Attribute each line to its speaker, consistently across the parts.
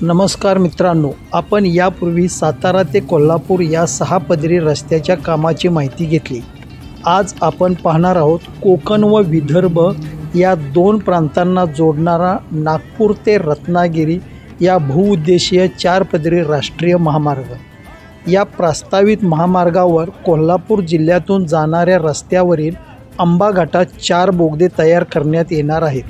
Speaker 1: नमस्कार मित्रांनो, आपण यापूर्वी सातारा ते कोल्हापूर या 6 पदरी रस्त्याच्या कामाची माहिती घेतली। आज आपण पाहणार आहोत कोकण व विदर्भ या 2 प्रांतांना जोडणारा नागपूर ते रत्नागिरी या बहुउद्देशीय 4 पदरी राष्ट्रीय महामार्ग। या प्रस्तावित महामार्गावर कोल्हापूर जिल्ह्यातून जाणाऱ्या रस्त्यावरील अंबा घाटात 4 बोगदे तयार करण्यात येणार आहेत।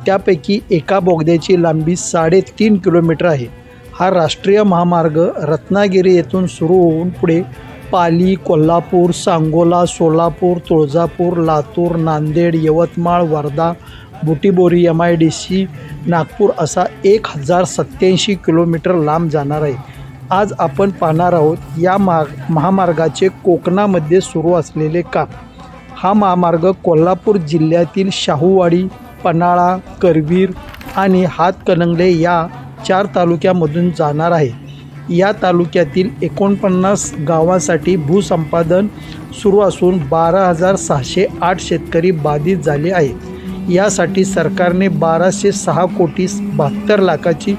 Speaker 1: त्यापैकी एका बोगद्याची लांबी 3.5 किलोमीटर आहे। हा राष्ट्रीय महामार्ग रत्नागिरी येथून सुरू होऊन पुढे पाली, कोल्हापूर, सांगोला, सोलापूर, तुळजापूर, लातूर, नांदेड, यवतमाळ, वर्धा, बुटिबोरी, MIDC, नागपूर असा 1087 किलोमीटर लांब जाणार आहे। आज आपण पाहणार आहोत या महामार्गाचे कोकणामध्ये सुरू असलेले काम। हा महामार्ग कोल्हापूर जिल्ह्यातील शाहूवाडी, पन्हाळा, करवीर आणि हातकणंगले या 4 तालुक्यामधून जाणार आहे। या तालुक्यातील 49 गावांसाठी भूसंपादन सुरू असून 12,608 शेतकरी बाधित झाले आहेत। यासाठी सरकारने 1206 कोटी 72 लाखाची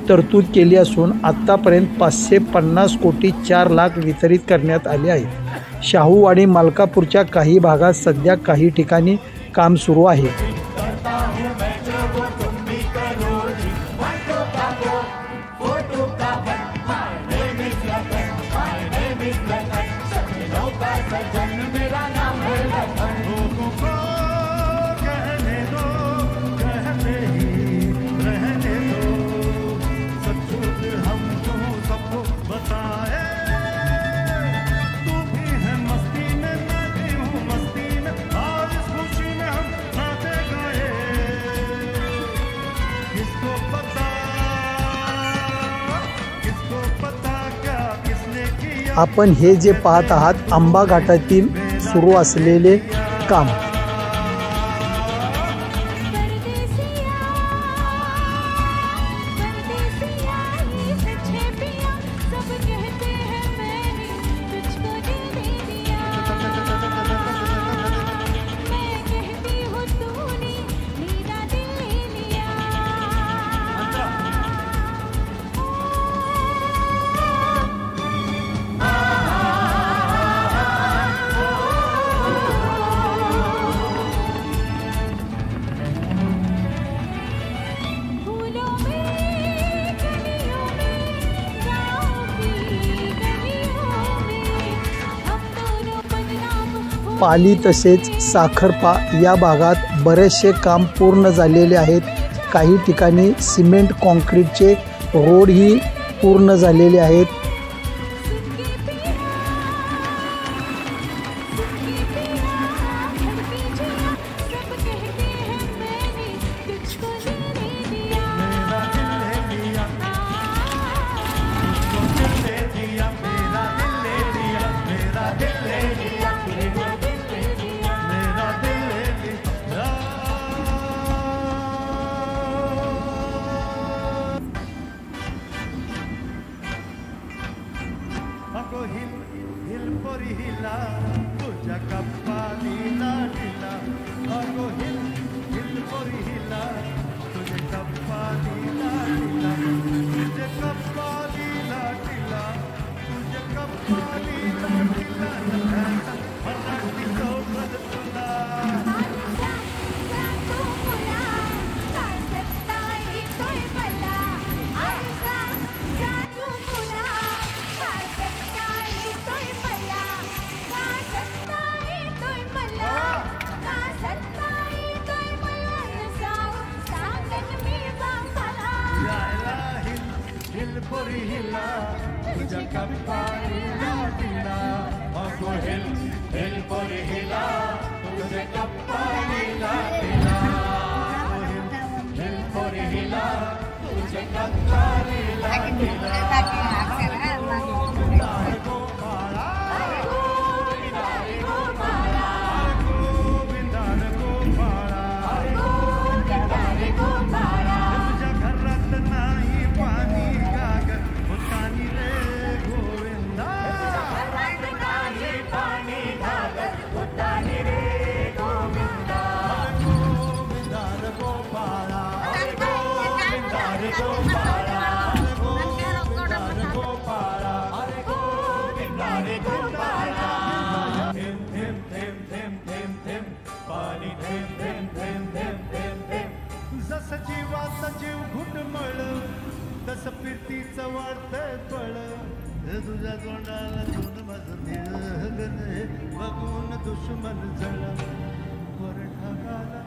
Speaker 1: तरतूद केली असून आत्तापर्यंत 550 कोटी 4 लाख वितरित करण्यात आले आहेत। शाहूवाडी मलकापूरच्या काही भागात सध्या काही ठिकाणी काम सुरू आहे। आपण हे जे पाहत आहात अंबा घाटातील सुरू असलेले काम। पाली तसेच साखरपा या भागात बरेचसे काम पूर्ण झालेले आहेत। काही ठिकाणी सिमेंट कॉन्क्रीटचे रोडही पूर्ण झालेले आहेत।
Speaker 2: माझा जीव घुटमळ तस फिरतीचं वाढतंय फळ तुझ्या तोंडाला दोन माझं निळ बघून दुश्मन जळ वर ढगाला